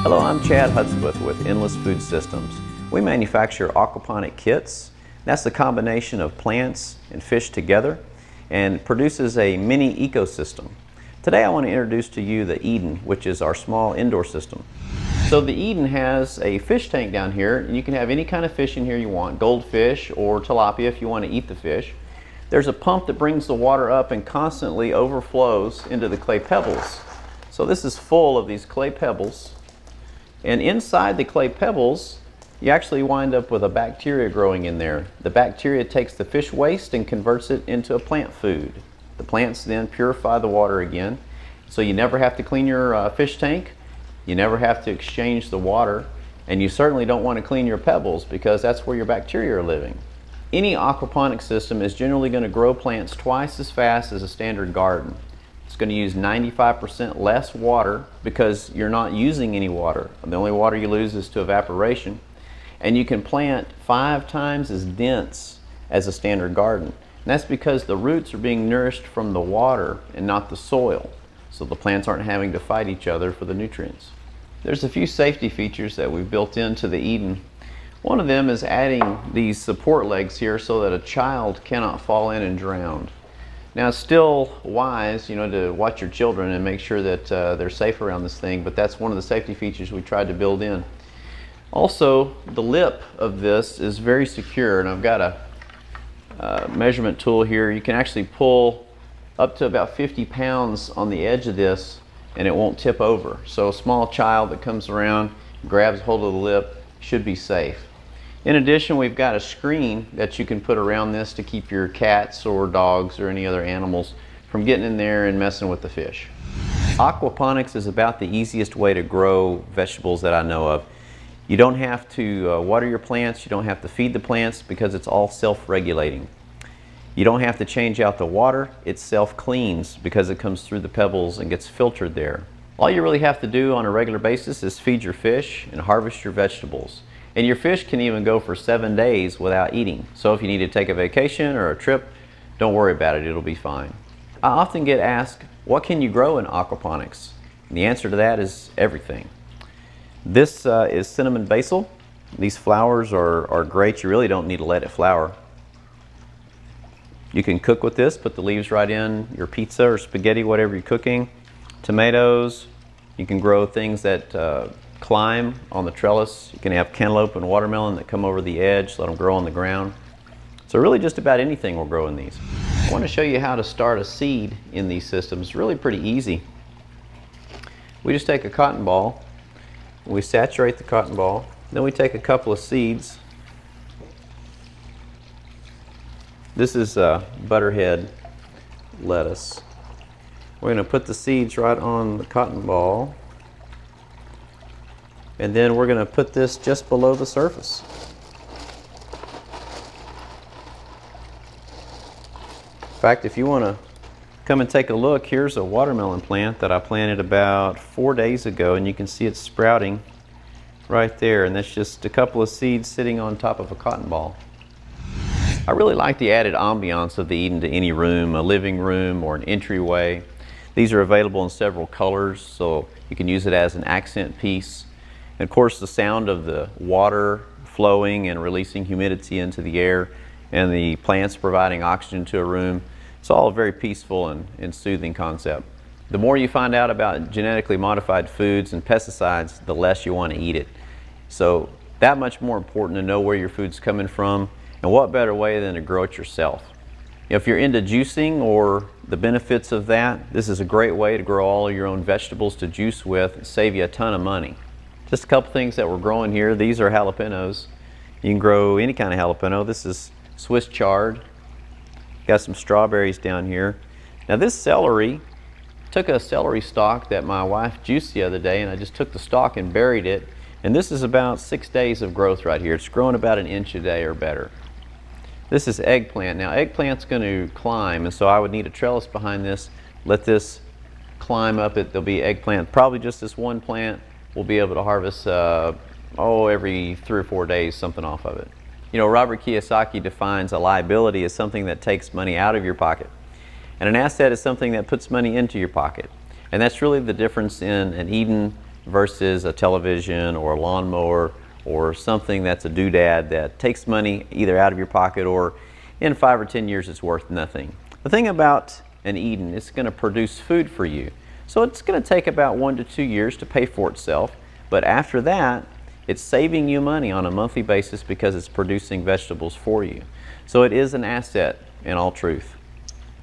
Hello, I'm Chad Hudspeth with Endless Food Systems. We manufacture aquaponic kits. That's the combination of plants and fish together and produces a mini ecosystem. Today I want to introduce to you the Eden, which is our small indoor system. So the Eden has a fish tank down here, and you can have any kind of fish in here you want, goldfish or tilapia if you want to eat the fish. There's a pump that brings the water up and constantly overflows into the clay pebbles. So this is full of these clay pebbles. And inside the clay pebbles, you actually wind up with a bacteria growing in there. The bacteria takes the fish waste and converts it into a plant food. The plants then purify the water again. So you never have to clean your fish tank. You never have to exchange the water. And you certainly don't want to clean your pebbles because that's where your bacteria are living. Any aquaponic system is generally going to grow plants twice as fast as a standard garden. It's going to use 95% less water because you're not using any water. The only water you lose is to evaporation. And you can plant 5 times as dense as a standard garden. And that's because the roots are being nourished from the water and not the soil. So the plants aren't having to fight each other for the nutrients. There's a few safety features that we've built into the Eden. One of them is adding these support legs here so that a child cannot fall in and drown. Now it's still wise, to watch your children and make sure that they're safe around this thing, but that's one of the safety features we tried to build in. Also, the lip of this is very secure, and I've got a measurement tool here. You can actually pull up to about 50 pounds on the edge of this and it won't tip over. So a small child that comes around, grabs hold of the lip, should be safe. In addition, we've got a screen that you can put around this to keep your cats or dogs or any other animals from getting in there and messing with the fish. Aquaponics is about the easiest way to grow vegetables that I know of. You don't have to water your plants, you don't have to feed the plants because it's all self-regulating. You don't have to change out the water, it self-cleans because it comes through the pebbles and gets filtered there. All you really have to do on a regular basis is feed your fish and harvest your vegetables. And your fish can even go for 7 days without eating. So if you need to take a vacation or a trip, don't worry about it, it'll be fine. I often get asked, what can you grow in aquaponics? And the answer to that is everything. This is cinnamon basil. These flowers are great. You really don't need to let it flower. You can cook with this, put the leaves right in your pizza or spaghetti, whatever you're cooking. Tomatoes. You can grow things that climb on the trellis. You can have cantaloupe and watermelon that come over the edge, let them grow on the ground. So really just about anything will grow in these. I want to show you how to start a seed in these systems. Really pretty easy. We just take a cotton ball, we saturate the cotton ball, then we take a couple of seeds. This is butterhead lettuce. We're going to put the seeds right on the cotton ball, and then we're going to put this just below the surface. In fact, if you want to come and take a look, here's a watermelon plant that I planted about 4 days ago, and you can see it's sprouting right there, and that's just a couple of seeds sitting on top of a cotton ball. I really like the added ambiance of the Eden to any room, a living room or an entryway. These are available in several colors, so you can use it as an accent piece. And of course, the sound of the water flowing and releasing humidity into the air and the plants providing oxygen to a room, it's all a very peaceful and soothing concept. The more you find out about genetically modified foods and pesticides, the less you want to eat it. So that much more important to know where your food's coming from, and what better way than to grow it yourself. If you're into juicing or the benefits of that, this is a great way to grow all of your own vegetables to juice with and save you a ton of money. Just a couple things that we're growing here. These are jalapenos. You can grow any kind of jalapeno. This is Swiss chard. Got some strawberries down here. Now this celery, took a celery stalk that my wife juiced the other day, and I just took the stalk and buried it. And this is about 6 days of growth right here. It's growing about 1 inch a day or better. This is eggplant. Now eggplant's going to climb, and so I would need a trellis behind this. Let this climb up it. There'll be eggplant. Probably just this one plant. We'll be able to harvest every 3 or 4 days something off of it. Robert Kiyosaki defines a liability as something that takes money out of your pocket, and an asset is something that puts money into your pocket. And that's really the difference in an Eden versus a television or a lawnmower or something that's a doodad that takes money either out of your pocket or in 5 or 10 years it's worth nothing. The thing about an Eden, it's going to produce food for you. So it's going to take about 1 to 2 years to pay for itself, but after that it's saving you money on a monthly basis because it's producing vegetables for you. So it is an asset in all truth.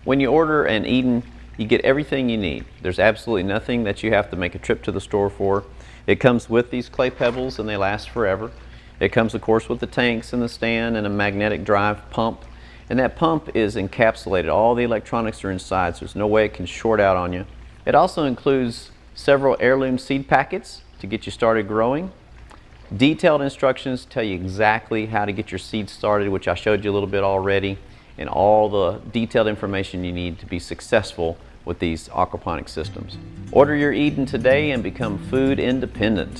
When you order an Eden, you get everything you need. There's absolutely nothing that you have to make a trip to the store for. It comes with these clay pebbles and they last forever. It comes of course with the tanks and the stand and a magnetic drive pump. And that pump is encapsulated. All the electronics are inside, so there's no way it can short out on you. It also includes several heirloom seed packets to get you started growing. Detailed instructions tell you exactly how to get your seeds started, which I showed you a little bit already, and all the detailed information you need to be successful with these aquaponic systems. Order your Eden today and become food independent.